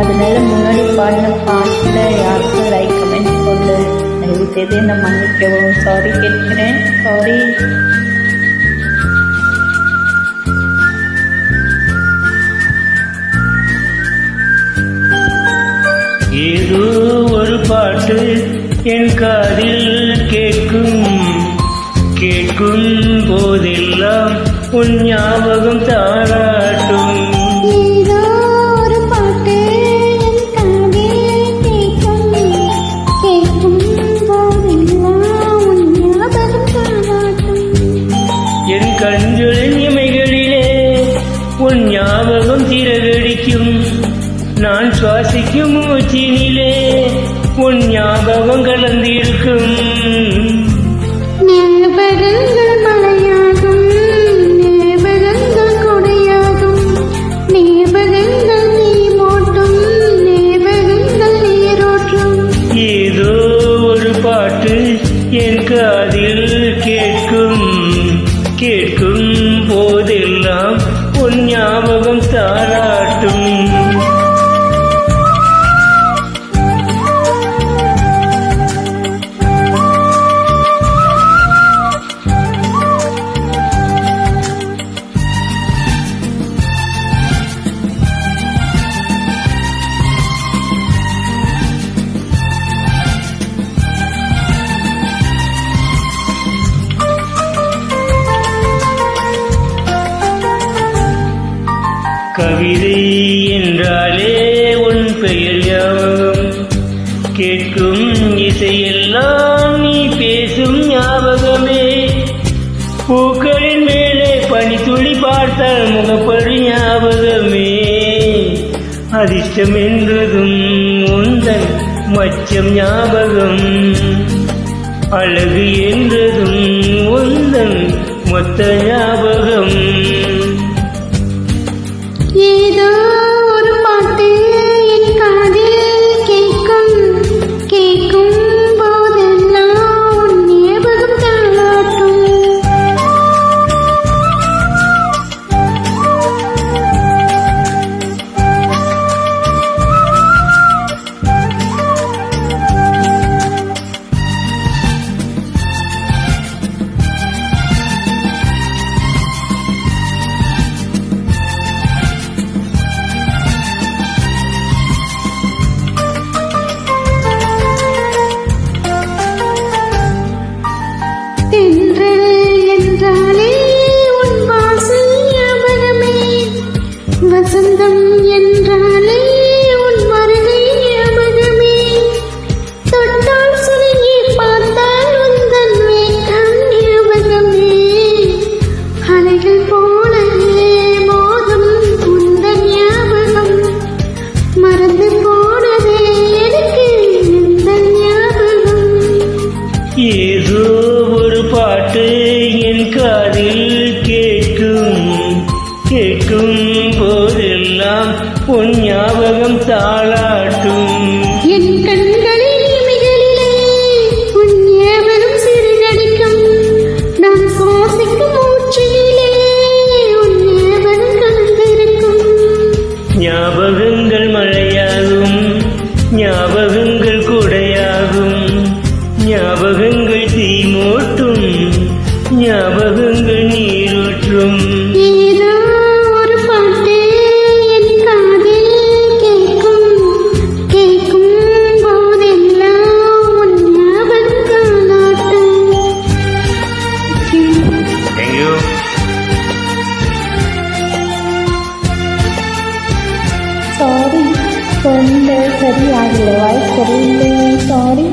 அதனால முன்னாடி பாடின பாட்டில் யாருக்கும் லைக் கமெண்ட் சொல்லு. தயவு செய்து என்னை மன்னிக்கவும். சாரி கேட்கிறேன். சாரி. ஏதோ ஒரு பாட்டு என் காதில் கேட்கும் கேட்கும் போதெல்லாம் உன் ஞாபகம் தாராட்டும். என் கண்களின் இமைகளிலே உன் ஞாபகம் திரகடிக்கும். நான் சுவாசிக்கும் மூச்சினிலே உன் ஞாபகம் கலந்திருக்கும். ஞாபகங்கள் மழையாகும், ஞாபகங்கள் கொடையாகும், ஞாபகங்கள் நீ மோட்டும், ஞாபகங்கள் நீரோற்றும். ஏதோ ஒரு பாட்டு என் காதில் கேட்கும் கேட்கும் போதெல்லாம் உன் ஞாபகம் தாராட்டும். கவிதை என்றாலே உன் பெயர் ஞாபகம். கேட்கும் இசையெல்லாம் நீ பேசும் ஞாபகமே. பூக்களின் மேலே பனித்துளி பார்த்தால் முகப்படு ஞாபகமே. அதிர்ஷ்டம் என்றதும் உந்தன் மச்சம் ஞாபகம். அழகு என்றதும் உந்தன் மொத்த ஞாபகம். ஏதோ ஒரு பாட்டு என் காதில் கேட்கும் கேட்கும் போதெல்லாம் உன் ஞாபகம் தாளாட்டும். தென்றல் என்றாலே உன் வாசல் ஞாபகமே. வசந்தம் என்றாலே உன் வருகை ஞாபகமே. தொட்டால் சுருங்கி பார்த்தால் உந்தன் வேகம் ஞாபகமே. அலைகள் போலவே மோதும் உந்தன் ஞாபகம். மறந்து போனதே எனக்கு உந்தன் ஞாபகம். ஏதோ ஒரு பாட்டு என் காதில் கேட்கும் கேட்கும் போதெல்லாம் உன் ஞாபகம் தாளாட்டும். என் கண்களின் இமைகளிலே உன் ஞாபகம் சிறுநடிக்கும். நான் சுவாசிக்கும் மூச்சினிலே உன் ஞாபகம் கலந்திருக்கும். ஞாபகங்கள் மழையாகும், ஞாபகங்கள் குடையாகும். ஞாபகங்கள் தீ மூட்டும், ஞாபகங்கள் நீரூற்றும். ஏதோ ஒரு பாட்டு என் காதில் கேட்கும் கேட்கும் போதெல்லாம் உன் ஞாபகம் தாளாட்டும். Thank you. சாரி, தொண்டை சரியாகல, வாய்ஸ் சரியில்லை. சாரி.